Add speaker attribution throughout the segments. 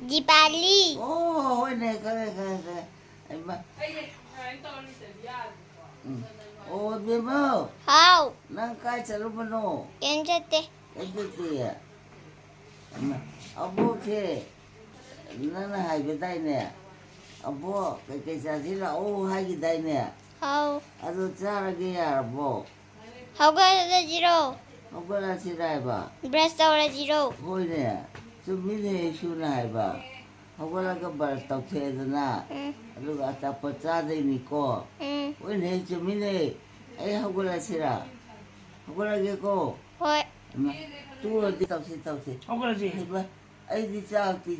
Speaker 1: Di Bali.
Speaker 2: Oh, ini kare. Emma. Oh, dia mau.
Speaker 1: How?
Speaker 2: Nang kai calu mano.
Speaker 1: Kenjate.
Speaker 2: Itu dia. Emma. Abu ke. Nana hai bedai ne. Abu ke jadi lah. Oh, hai bedai ne.
Speaker 1: How?
Speaker 2: Aduh cara dia abu.
Speaker 1: How ga the zero?
Speaker 2: Abu lah sirai ba.
Speaker 1: Breast or zero.
Speaker 2: Oh ne. Cumi ne sunai ba. Abu lah kebar tau cedana. Aduh ata pecah deh niko. Oh ne cumi ne. Abu lah sirah. Abu lagi ko.
Speaker 1: What?
Speaker 2: Tu di tau si.
Speaker 3: Ako na si.
Speaker 2: Ba. Ay di sa tu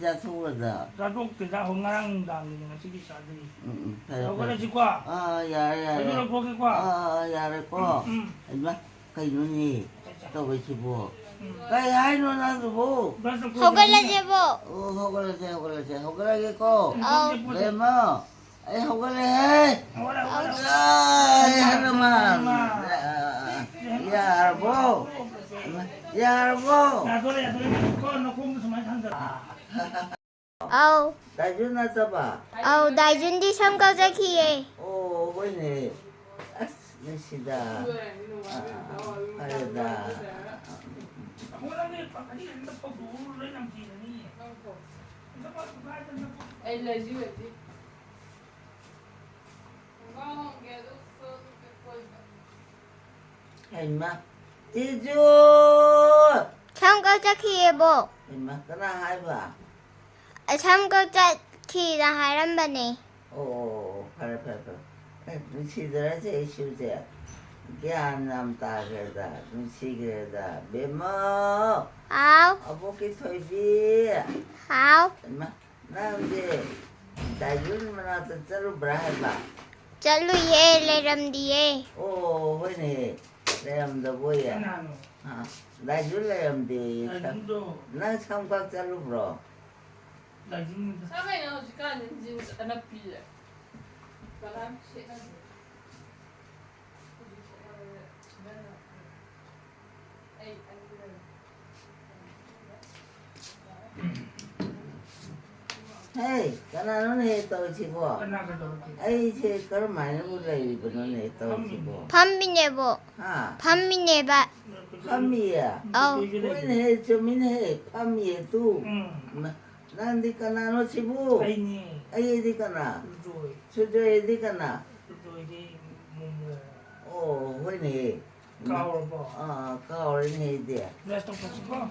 Speaker 2: da.
Speaker 3: Radok kita akong ngarang dami nga sige sa dali. Ako na
Speaker 2: Pero.
Speaker 3: si kwa.
Speaker 2: Ya.
Speaker 3: Ano na po kwa?
Speaker 2: Ya ko. Ay ba. Kayo ni. Tau ba si bo. Kay hay no na bo.
Speaker 1: How ga la zero?
Speaker 2: Oh, hogala se. Hogala ge ko.
Speaker 1: Oh.
Speaker 2: Le mo. Ay hogala he.
Speaker 3: Wala.
Speaker 2: Ay hanaman. Ya bo. Ya bo.
Speaker 3: Nadore ko no kung sa may handa.
Speaker 1: Oh.
Speaker 2: Daju na ta ba.
Speaker 1: Oh, Daijun di samgajakiye.
Speaker 2: Oh, hoy ne. As nisida. Areda.
Speaker 3: Ako lang ni pakali ang pagdulo rin ang kina niya.
Speaker 4: Ay, lazy eh.
Speaker 2: Ay ma. Tiju.
Speaker 1: samgajakiye bo.
Speaker 2: Ay ma kana hay ba.
Speaker 1: samgajaki la haram bane.
Speaker 2: Oh, para. Nisida se ishu se. ज्ञान नामता गर्दा नुसी गर्दा बेमा
Speaker 1: How?
Speaker 2: अब के Thoibi
Speaker 1: How?
Speaker 2: नाम दे दाजुन मना त चलु ब्राहबा
Speaker 1: Chalu ye le ram diye.
Speaker 2: ओ होय ने लेम द बोया
Speaker 3: Ano?
Speaker 2: हां दाजुन लेम दे
Speaker 3: Ano?
Speaker 2: ना sampak चलु bro
Speaker 3: Daging
Speaker 4: Sa akin, si Kanin, anak pila. Parang shit na.
Speaker 2: हे कना नो ने तो छिबो
Speaker 3: anak ka daw.
Speaker 2: ai che कर माने बु ले बनो ने तो छिबो
Speaker 1: Pambine bo.
Speaker 2: हां
Speaker 1: Pambine ba.
Speaker 2: फमिया
Speaker 1: Oh.
Speaker 2: होय ने जमीन है फमिया तू nanti kana no sibu
Speaker 3: Ay ni.
Speaker 2: ay di kana
Speaker 3: Joy.
Speaker 2: sudah di kana
Speaker 3: Joy di mumu.
Speaker 2: oh ini
Speaker 3: Kau ba?
Speaker 2: kau ini dia
Speaker 3: Resto pa si ko.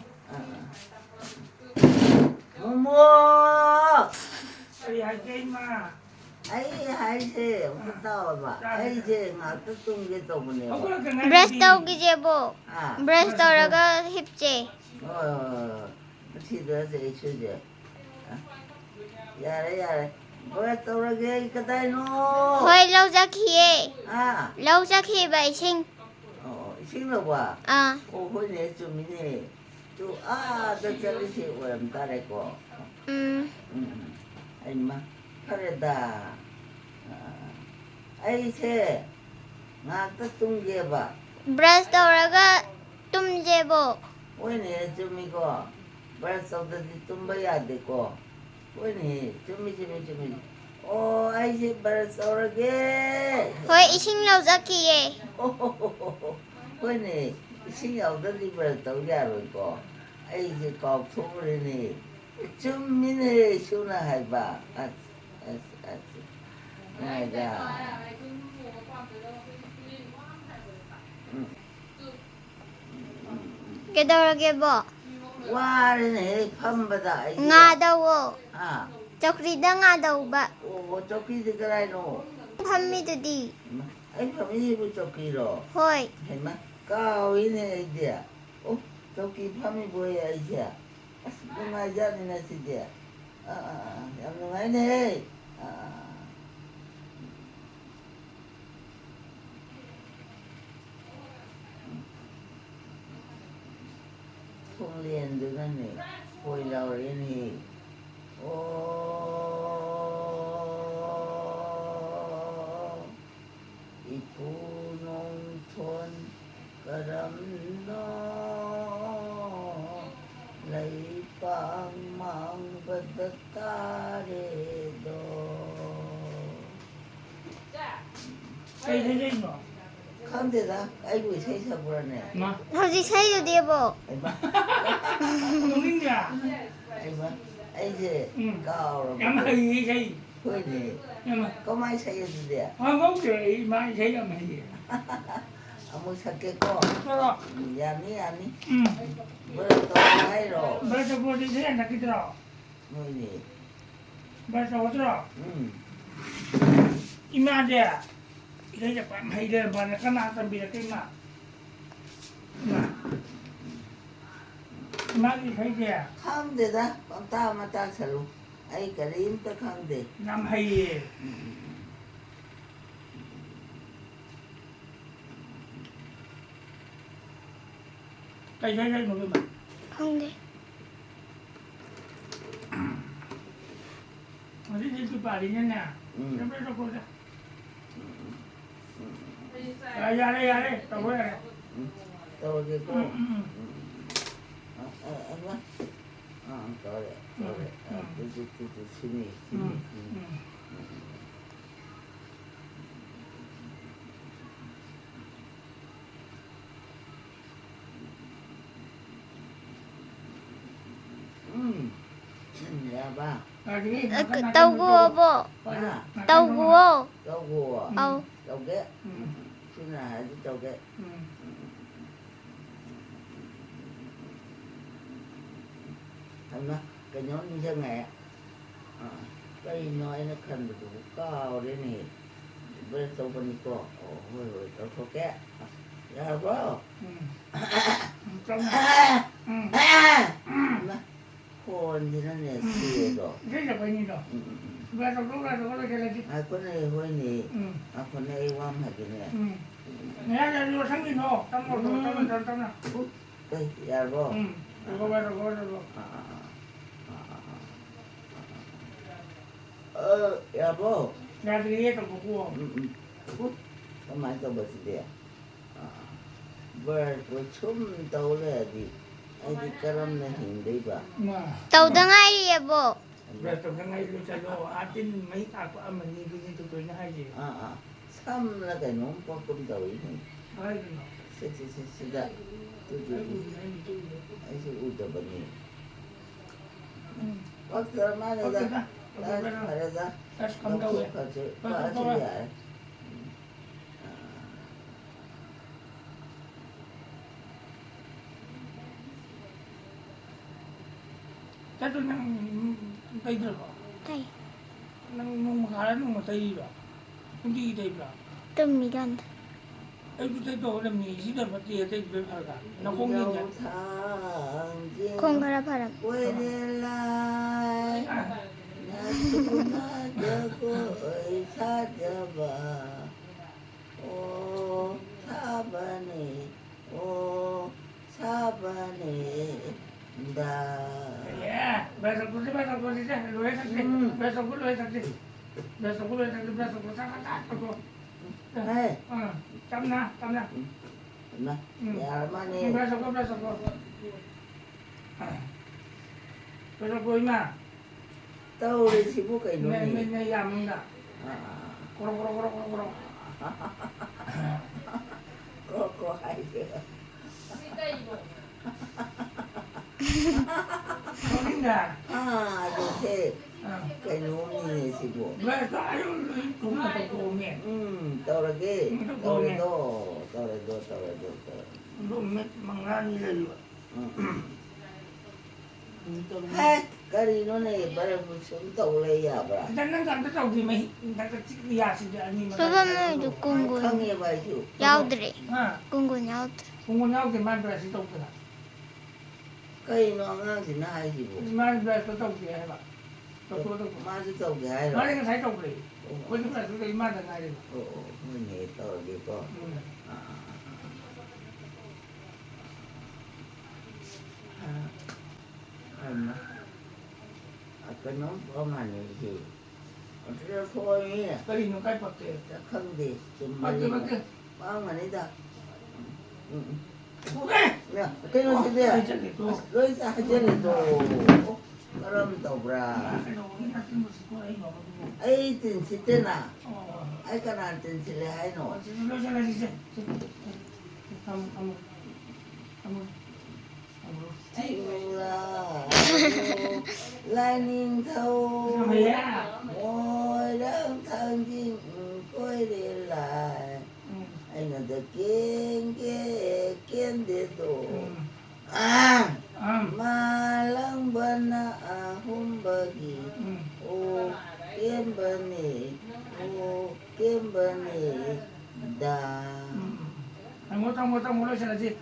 Speaker 2: momo
Speaker 3: Ay ay kay ma.
Speaker 2: ay hai se tahu ba ay se ngatu tung gitu punya
Speaker 3: Ako lang ka
Speaker 1: Breast daw gije bo.
Speaker 2: ah
Speaker 1: Breast daw raga hipje.
Speaker 2: oh tidak se isu dia ya buat orang gay kedai no
Speaker 1: Hoy lau jakiye.
Speaker 2: ah
Speaker 1: Lau jakiye ba ising.
Speaker 2: oh sing lo ba
Speaker 1: Ah.
Speaker 2: oh ini cuma ini tu ada cari si orang tarik ko ay ma kareda ay se ngata tungge ba
Speaker 1: Breast daw raga tumje bo.
Speaker 2: wene cumi ko berasa di tumba ya de ko wene cumi oh ay se berasa orage
Speaker 1: Hoy ising lau jakiye.
Speaker 2: wene sing ya udah di berasa ya ro ko ay se ko thore ne cumi ne suna hai ba as my god
Speaker 1: Ke daw rage bo.
Speaker 2: Wari ne phambada ai
Speaker 1: Nga daw wo.
Speaker 2: ha
Speaker 1: Chokri da nga daw ba.
Speaker 2: o choki de karai no
Speaker 1: Phammi tu di.
Speaker 2: ai phami bu choki ro
Speaker 1: Hoy.
Speaker 2: hai ma cao ini ai dia oh choki phami bu ai dia as ma ja ni na si dia yang ngai ne không liền được anh này hồi đầu đấy này ô ipu nông thôn karam no lấy pang mang Battare-do.
Speaker 3: Say no.
Speaker 2: Khande-da, 아이고 세 사부라네.
Speaker 3: Ma.
Speaker 1: How's say you bo?
Speaker 2: 아이봐,
Speaker 3: Nungin
Speaker 2: 아이봐, 이제 까오라.
Speaker 3: Yamai say.
Speaker 2: 그러니,
Speaker 3: Yamai.
Speaker 2: 꼬마이 사이드야.
Speaker 3: Không say mai say là mày.
Speaker 2: 아무 사겠고,
Speaker 3: Đó.
Speaker 2: 야니.
Speaker 3: Ừ.
Speaker 2: 뭐또 하이로.
Speaker 3: Bây giờ cô đi thế là cái đó.
Speaker 2: 뭐니?
Speaker 3: Bây giờ đó.
Speaker 2: 응.
Speaker 3: Imagine. Đây là bạn hay lên và cái nào tầm biệt cái nào. Mà đi thấy kìa.
Speaker 2: 가운데다 빰따마 따살로. 아이 그림 또 가운데.
Speaker 3: Năm hay. Đây đây một cái mặt.
Speaker 1: Không đi.
Speaker 3: Mà đi cái bà đi nhân nè.
Speaker 2: 응.
Speaker 3: Nó biết cô ra.
Speaker 4: Đi xa.
Speaker 3: Ra đây, tao quay này.
Speaker 2: 떨어지고.
Speaker 3: Ừ.
Speaker 2: 엄마. 그래. 뚜뚜뚜뚜 심이. 야 봐.
Speaker 1: Tao guo bo.
Speaker 2: 봐.
Speaker 1: Tao guo.
Speaker 2: 떠고.
Speaker 1: Âu.
Speaker 2: 떠게. 신나 아주 떠게. 엄마, cái nhóm như thế này cái nói nó cần được cao đấy này bây giờ bên có hồi tao thôi kệ ya bro
Speaker 3: Trong này.
Speaker 2: con thì nó này xìa rồi
Speaker 3: Thế là bao nhiêu rồi? Bây giờ có ra rồi cái này.
Speaker 2: con này hồi này con này quan hệ cái này
Speaker 3: Nè là vô sáng đi nô, trong một trong nào.
Speaker 2: cái ya bro
Speaker 3: Có rồi.
Speaker 2: ya bro
Speaker 3: Ra thì hết rồi của.
Speaker 2: cái máy tao bật đi bật của chúng tao là đi anh đi caram này hình đấy bà
Speaker 3: Mà.
Speaker 1: Tao đang ai đi bo?
Speaker 3: Bây giờ cái ngày lúc cho atin mấy ta của mình đi tụi nó hay gì.
Speaker 2: 삼 là cái nón có công tàu ấy
Speaker 3: Hay gì nó.
Speaker 2: sẽ tôi ấy sẽ u tập bệnh có cơ mà là ra phải là ra
Speaker 3: That's come đâu vậy?
Speaker 2: phải chứ phải chứ vậy
Speaker 3: Chắc tôi năng tay được rồi.
Speaker 1: Tay.
Speaker 3: Năng mà khá năng mà tay rồi. Không đi tay rồi.
Speaker 1: Tao mi gan.
Speaker 3: Ấy cái đồ làm gì chỉ là một tiền tay về phải cả. Nó không như vậy.
Speaker 1: Không phải là phải là.
Speaker 2: quay lại nhà cô ơi xa chờ bà ô xa bà này ô xa bà này đã
Speaker 3: Yeah, besok pun sih, lu saksi. Besok pun lu saksi. Sangat aku.
Speaker 2: này
Speaker 3: Chăm na.
Speaker 2: mà nhà mà này
Speaker 3: Besok. Besok pun mà.
Speaker 2: tao đi xin bố cái này
Speaker 3: Này làm nè. Korok.
Speaker 2: có hay chưa
Speaker 4: Đi đây rồi.
Speaker 3: Có đi nè.
Speaker 2: được thế cái nón như này xin bố
Speaker 3: Besok ayo cũng là tổ mẹ.
Speaker 2: tao là cái tao là đồ
Speaker 3: Lu met mangani lagi.
Speaker 2: hai cái gì nó này bây giờ xuống tàu này à bà
Speaker 3: Dan nang tahu di mai, nang kecil dia sih ni.
Speaker 1: Baba mo do
Speaker 2: không
Speaker 1: kungun.
Speaker 2: nghe bài chú
Speaker 1: Yaudre.
Speaker 3: Ha,
Speaker 1: Kungun yaudre.
Speaker 3: kung nhau thì man beres itu kena.
Speaker 2: cái nó ngang thì nó hay gì bố
Speaker 3: Man beres itu dia hebat. Tahu.
Speaker 2: mà chứ tàu cái hay rồi
Speaker 3: Mana yang saya tahu beli. Kau ni beres itu iman dan ada.
Speaker 2: mình nghe tàu đi con cái nó có mà này gì nó thôi nhỉ
Speaker 3: Kali nu kai pakai.
Speaker 2: không gì cuma
Speaker 3: Pakai.
Speaker 2: bao mà đấy ta
Speaker 3: Bukan.
Speaker 2: nè cái nó sẽ đây
Speaker 3: Macam itu.
Speaker 2: rồi ta chơi này đồ 그럼 또브라.
Speaker 3: 그래도 같은 거 쓰고 이거 가지고
Speaker 2: 아이 뜬시대나.
Speaker 3: 어
Speaker 2: 아이 까나 뜬실래 하이노.
Speaker 3: 지금 러시아가 이제 한번
Speaker 2: 지우라. 라닝 thâu.
Speaker 3: 뭐야
Speaker 2: Ngồi đang thằng chim coi đi lại. Anh là the kiên kiên đi tù. À. Mà lăng bên hung bagi. Ô kiên bên này. Ô kiên bên này. Đà.
Speaker 3: 못하고 러시아지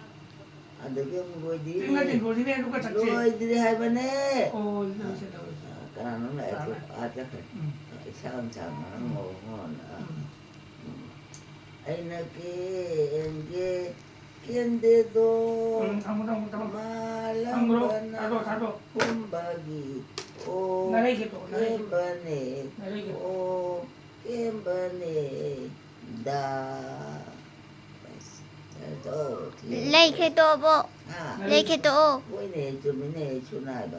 Speaker 2: À được cái ngồi đi.
Speaker 3: 생각이 거기네 누가 찾지
Speaker 2: Ngồi đi hai bên này.
Speaker 3: 어 러시아다
Speaker 2: Cái nào nó lại chắc rồi. Sao anh chàng nó ngồi ngon à. Anh là cái kiên đồ
Speaker 3: 아무도
Speaker 2: mà lắm
Speaker 3: 한국으로
Speaker 2: bên
Speaker 3: 나도
Speaker 2: hôm bagi ô
Speaker 3: 나에게 또
Speaker 2: kem bên này
Speaker 3: 나에게
Speaker 2: ô kem bên này đà đó thì
Speaker 1: 레이케도 뭐
Speaker 2: à
Speaker 1: 레이케도
Speaker 2: cái này cho mình này chỗ này bà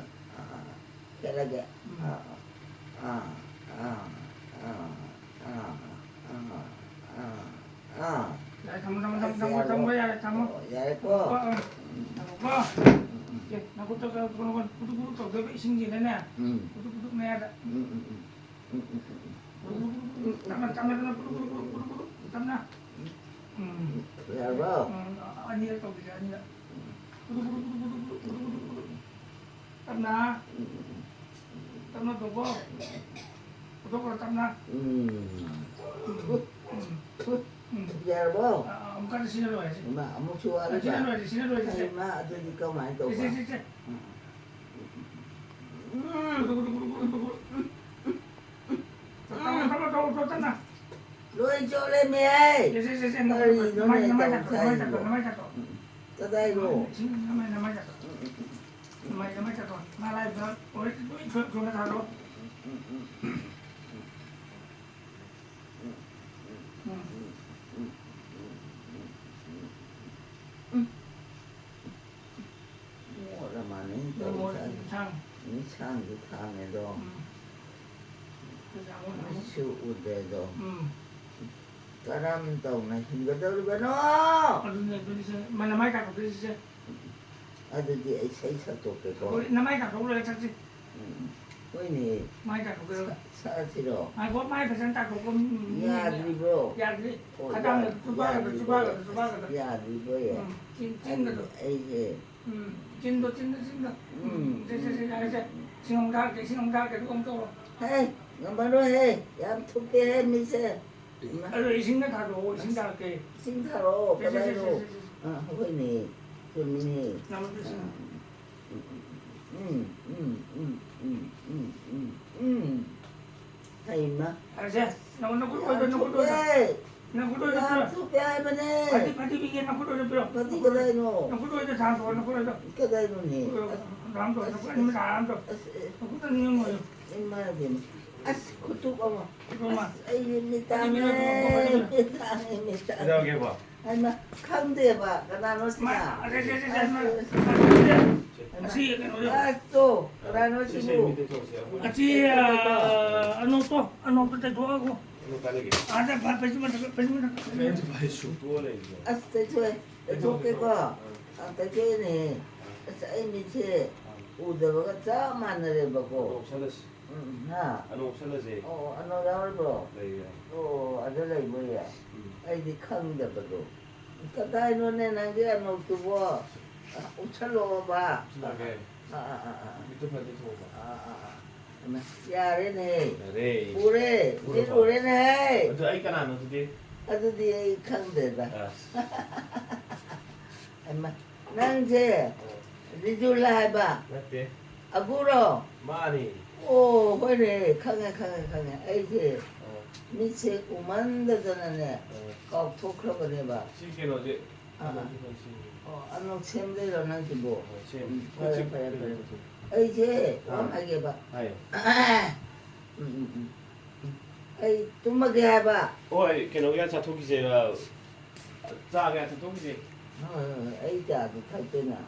Speaker 2: cái là cái à à à à à
Speaker 3: 담아
Speaker 2: dạ cô
Speaker 3: 나부터 그런 건 구두구두 더 신기하네
Speaker 2: ừ
Speaker 3: 구두구두 내야
Speaker 2: ừ
Speaker 3: 땀나 구두구두 땀나
Speaker 2: dạ rồi
Speaker 3: 아니야 또 그게 아니야 구두구두 땀나 또 뭐? 구두구두 땀나
Speaker 2: dạ rồi
Speaker 3: 엄까지 신어줘야지
Speaker 2: mà ông chưa ăn bà
Speaker 3: 신어줘야지
Speaker 2: hay mà tôi đi câu máy tôi bà
Speaker 3: 땀나
Speaker 2: lôi cho lên mẹ ơi cho đây rồi mua ra mà những sang cái thang này đó siêu ổn định đó 사람 동네 힘들거든 아들이 세차 똑겠고 왜니 사시로 야들이 뭐 야들이 뭐야 에이
Speaker 3: 찐도
Speaker 2: 헤이 너만로 해 얌툭게 해 미세
Speaker 3: 이신내 가도 신다할게
Speaker 2: 신타로 그대로 왜니 그러니 hay mà
Speaker 3: 알았어 나 구도에
Speaker 2: làm thuốc cái ai bên đây
Speaker 3: 파티 비게 나 구도에 필요
Speaker 2: có tí cái đây nó
Speaker 3: 나 구도에 다 줘, 나 구도에
Speaker 2: cái đây nó nhỉ
Speaker 3: 남도 아니면 남도 구도 있는 거요
Speaker 2: em mà gì mà có thuốc không à
Speaker 3: 그거만
Speaker 2: ai mi ta mi ta
Speaker 5: 여기 봐.
Speaker 2: hay mà không thể bà cái nào nó xả
Speaker 3: 아시
Speaker 2: 또 cái nào nó xí
Speaker 5: 제일
Speaker 2: bộ
Speaker 5: 밑에 줘.
Speaker 3: 아치 안오또 때 좋아하고
Speaker 5: 이거 가르게.
Speaker 3: 아자 배지만
Speaker 5: 멘트 봐야 줘. 또래 이거.
Speaker 2: tới chơi thuốc cái quoi tới chơi này ai mi chơi u được cái giá mà này bà cô
Speaker 5: 너 살았어.
Speaker 2: ha
Speaker 5: 너 살았지.
Speaker 2: ano daw bro
Speaker 5: 네.
Speaker 2: ada lagi boya ai di khang da bro kadai no ne nang ge no tu bo uchalo ba
Speaker 5: 신나게. 밑에 파티 줘 봐.
Speaker 2: ya re ne
Speaker 5: 네.
Speaker 2: ure ni ure ne
Speaker 5: 먼저 아이까나 안 어디?
Speaker 2: adu di ai khang de ba
Speaker 5: 아.
Speaker 2: amma nang je di ju lai ba
Speaker 5: 맞대.
Speaker 2: aguro
Speaker 5: 많이.
Speaker 2: o hoi ne khang ai je
Speaker 5: 어.
Speaker 2: mi che kuman da na ne ka thok kro ba ne ba
Speaker 5: 시계 어제.
Speaker 2: ano chem de lo nang ji bo
Speaker 5: 지금.
Speaker 2: ai je ai ba
Speaker 5: 아유.
Speaker 2: ai tumma gaya ba
Speaker 5: ôi cái nó cái chặt thuốc gì là ra cái chặt thuốc gì
Speaker 2: ai cha thì thấy tên nào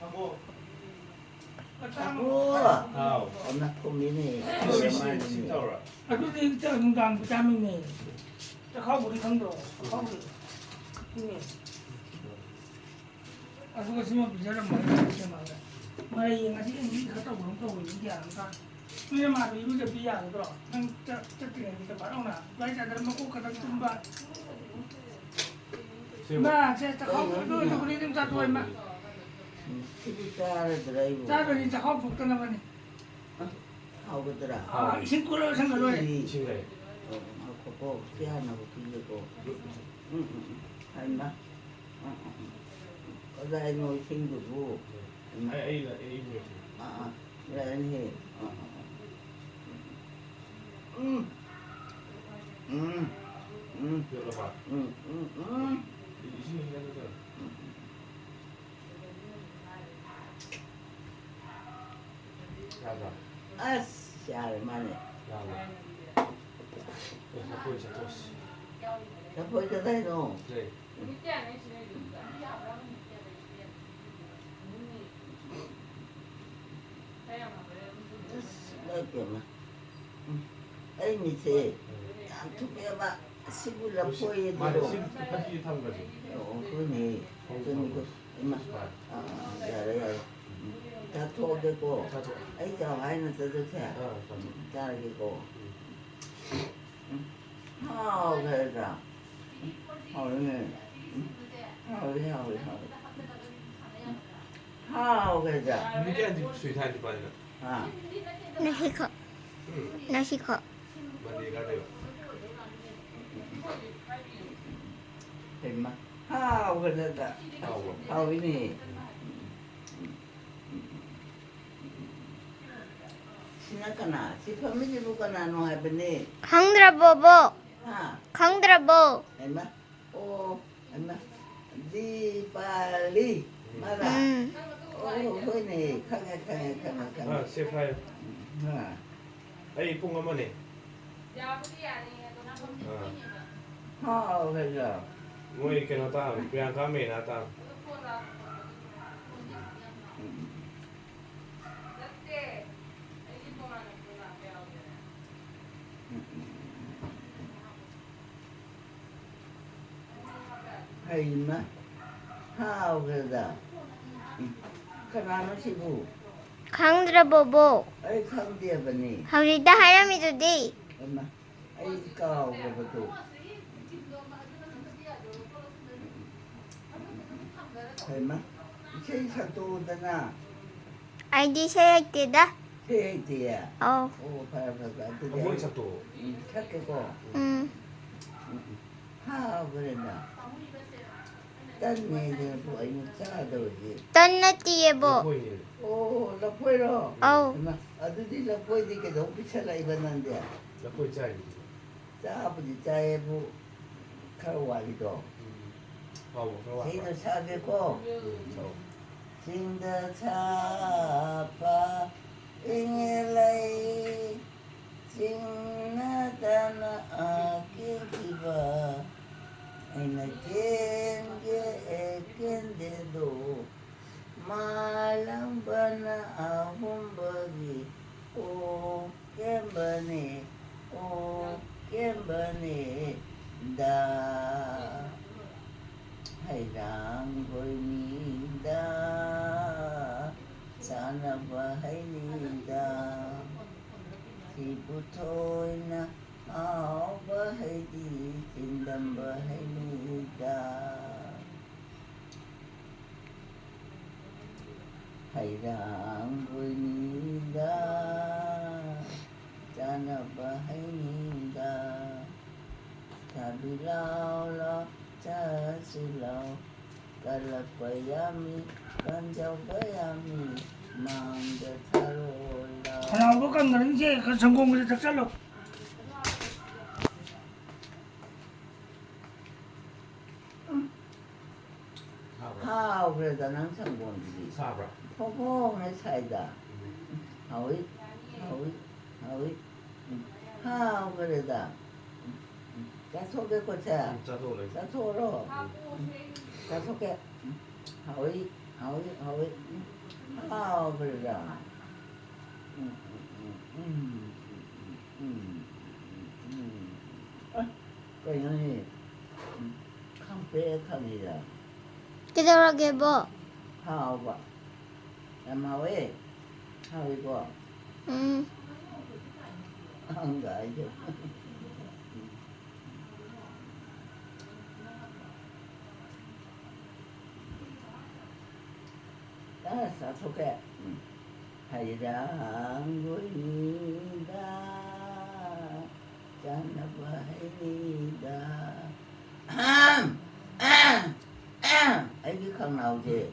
Speaker 5: 하고
Speaker 2: Aku.
Speaker 5: 아우.
Speaker 2: Anak ko mini.
Speaker 5: 신타오라.
Speaker 3: 아주디 저 인간 부자민네. 저 가고리 강도. 가고리. 네. 아주가 지금 비자를 많이 했지 말이야. 말이 이것이 이 갔다 오는 거 이게 안 가. 그래 말이 이거 비야 안 들어. 저 이제 바로나. 라이자들 먹고 가다 좀 봐. 나 진짜 가고리 저 그리 좀 사도 얼마.
Speaker 2: Kita drive.
Speaker 3: 자도 진짜 가고 죽다 나가니.
Speaker 2: Ako tara.
Speaker 3: 아, 신고를 생각을 해.
Speaker 5: 친구네.
Speaker 2: Ako po. Siya na ko kilo ko. Ay ma. Kada ay mo singgo ko.
Speaker 5: A이가 A분이.
Speaker 2: Yan he.
Speaker 5: 열어봐. 이 신경 쓰는 야자.
Speaker 2: Siya man eh.
Speaker 5: 야자. 보이자 도시.
Speaker 2: Tapos ka tayo no.
Speaker 5: 네.
Speaker 2: Lagi ma. Ay misi. Ang tumiya ba? Sigula po yun.
Speaker 5: 맞아. 파티 타는 거지.
Speaker 2: Oo, kuni. Kuni ko. Ima. Yara. Tatoge ko.
Speaker 5: 자주.
Speaker 2: Ay, kawai na tadoke. Tarage ko. 그래라. 오늘. 그래라.
Speaker 5: 무게한테 수위타한테 빠지나.
Speaker 2: 아.
Speaker 1: 나시코.
Speaker 5: 응.
Speaker 1: 나시코.
Speaker 5: 많이 가래요.
Speaker 2: Emma. 그래라.
Speaker 5: 아우.
Speaker 2: 하우니. Sinakana, si family mo ka na ano habi ni.
Speaker 1: 강드라 보보.
Speaker 2: Ha?
Speaker 1: 강드라 보.
Speaker 2: Emma? Emma. Di pali. Mara. Hoy ni, kanga.
Speaker 5: 아, 셰프하여.
Speaker 2: Ha.
Speaker 5: 아이 이쁜 거만해.
Speaker 2: 그래라.
Speaker 5: 뭐 이렇게 나타. 그냥 감에 나타.
Speaker 2: Emma. 그래라. Kanano si Bu?
Speaker 1: 강드라 보보.
Speaker 2: Ay, kandiya ba ni?
Speaker 1: 하우리다 하람이도 돼.
Speaker 2: Emma. Ay, ikaw ka ba to? Emma. Siya sa tuda na.
Speaker 1: 아이디 세야 때다.
Speaker 2: Siya tiya. Para sa
Speaker 5: 뭐 있어 또.
Speaker 2: Sakit ko. 그랬나? 딴 애들 뭐 인사도 지.
Speaker 1: 딴나띠에 보.
Speaker 5: 보이니.
Speaker 2: 라포이로.
Speaker 1: 어우.
Speaker 2: 아들이 라포이 되게 너무 비싸라 입었는데.
Speaker 5: 나 보이 짜이.
Speaker 2: 아버지 짜에부 카루와리도.
Speaker 5: 아우, 그거.
Speaker 2: 제도 사배고. 진다 차파 잉엘라이 징나다나 아끼기바 에kendedo malang bana ahumbagi o kembane da hayrang goyminda sana bahay ninda si putoy na bahay di tindang bahay nida hayrang nida sana bahay nida sabilaw la sasilaw kalapayami kanjaw bayami manggatharola
Speaker 3: 하나 오복한 거는 이제 그 성공을 작살로.
Speaker 2: 그래도 난 성공이지
Speaker 5: 사브라.
Speaker 2: 포봉의 사이다 하위 그래도 자 속에 고차
Speaker 5: 짜도래.
Speaker 2: 자 소로 자 속에 하위 好不是啊？嗯嗯嗯哎，这东西，看别看你的，
Speaker 1: Kidorage bo.
Speaker 2: 好吧？那么喂，好一个， 很个就。Sa suke. Hayrang goida. Janaba hayrida. Ấy cái khăn nào chứ?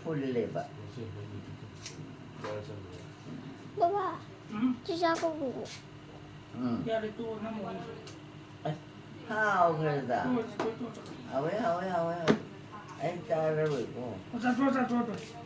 Speaker 2: Phun lên bạ.
Speaker 1: Baba,
Speaker 3: 嗯，
Speaker 1: chichako bubu.
Speaker 3: 家里多那么
Speaker 2: Hao cái gì?
Speaker 3: 多多多，
Speaker 2: Hao ấy. Anh ta ra rồi cô.
Speaker 3: 我再多。